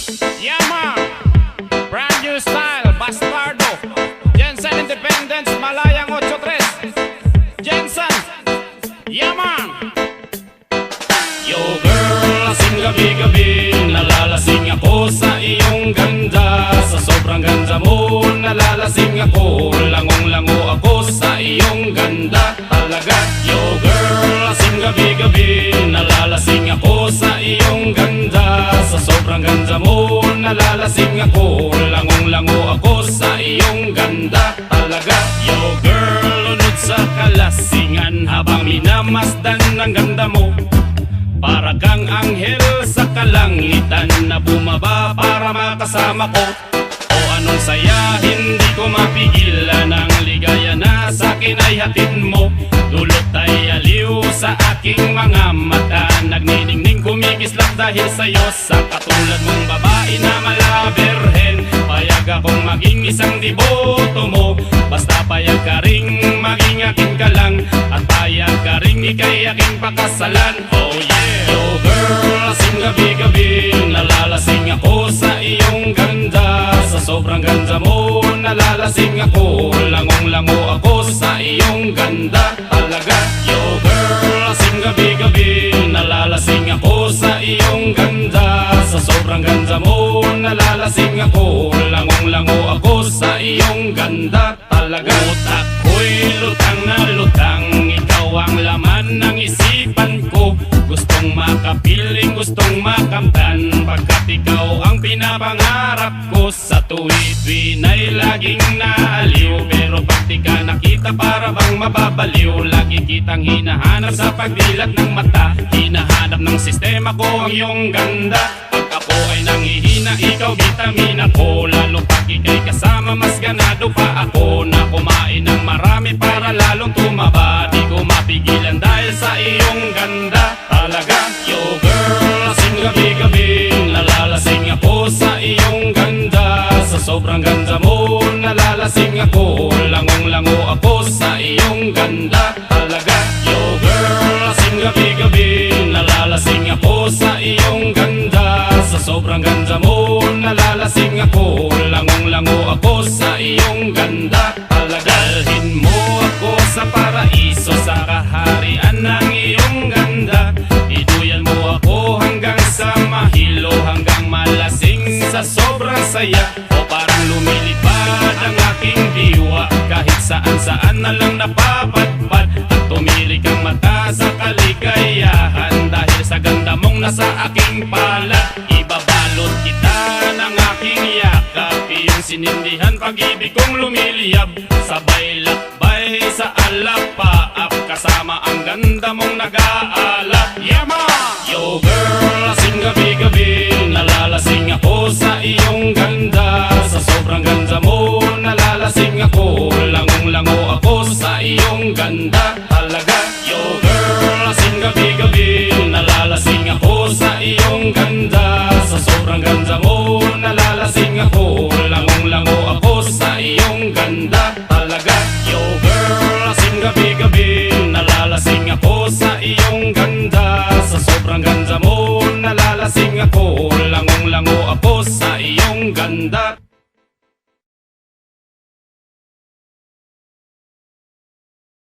Yama, brand new style, Bastardo, Jensen Independence, Malayang 83, Jensen, Yama. Yo girl, lasing gabi-gabi, nalalasing ako sa iyong ganda. Sa sobrang ganda mo, nalalasing ako, langong-lango ako sa iyong ganda talaga. Yo girl, lasing gabi-gabi, nalalasing ako sa iyong ganda. Sa sobrang ganda mo, nalalasing ako, langong-lango ako sa iyong ganda talaga. Yo girl, lunod sa kalasingan habang minamasdan ng ganda mo. Para kang anghel sa kalangitan na bumaba para makasama ko. O anong saya, hindi ko mapigilan ang ligaya na sa'kin ay hatid mo. Dulot ay aliw sa aking mga mata, nagniningning kumikislap dahil sa'yo. Sa katulad mong babae na malaberhen, payag akong maging isang deboto mo. Basta payag ka ring maging akin ka lang, at payag ka ring ikay aking pakasalan. Oh yeah! Yo girl, lasing gabi-gabi, nalalasing ako sa iyong ganda. Sa sobrang ganda mo, nalalasing ako, langong-lango ako sa iyong ganda talaga. Yo girl, lasing gabi-gabi, nalalasing ako sa iyong ganda. Sa sobrang ganda mo, nalalasing ako, langong-lango ako sa iyong ganda talaga. Utak ko'y lutang na lutang, ikaw ang laman ng isipan ko. Gustong makapiling, gustong makamtan, pagkat ikaw ang pinapangarap ko. Sa tuwid-tuwid ay laging naaliw, pero pag di ka nakita para bang mababaliw. Lagi kitang hinahanap sa pagdilat ng mata, hinahanap ng sistema ko ang iyong ganda. Pag ako ay nangihina, ikaw vitamina ko, lalo pag ikay kasama mas ganado pa ako na kumain ng marami para lalong tumaba. Di ko mapigilan dahil sa iyong ganda talaga. Yo girl, lasing gabi-gabi, nalalasing ako sa iyong ganda. Sa sobrang ganda mo, nalalasing ako, langong-lango ako sa iyong ganda talaga. Yo girl, lasing gabi-gabi, nalalasing ako sa iyong ganda. Sa sobrang ganda mo, nalalasing ako, langong-lango ako sa iyong ganda talaga. Dalhin mo ako sa paraiso, sa kaharian ng iyong ganda. Iduyan mo ako hanggang sa mahilo, hanggang malasing sa sobrang saya. O parang lumilipad ang aking diwa, kahit saan-saan na lang napapadpad. At tumirik ang mata sa kaligayahan, dahil sa ganda mong nasa aking palad. Ibabalot kita ng aking yakap, iyong sinindihan pag-ibig kong lumiliyab. Sabay lakbay sa alapaap, kasama ang ganda mong nag-aap.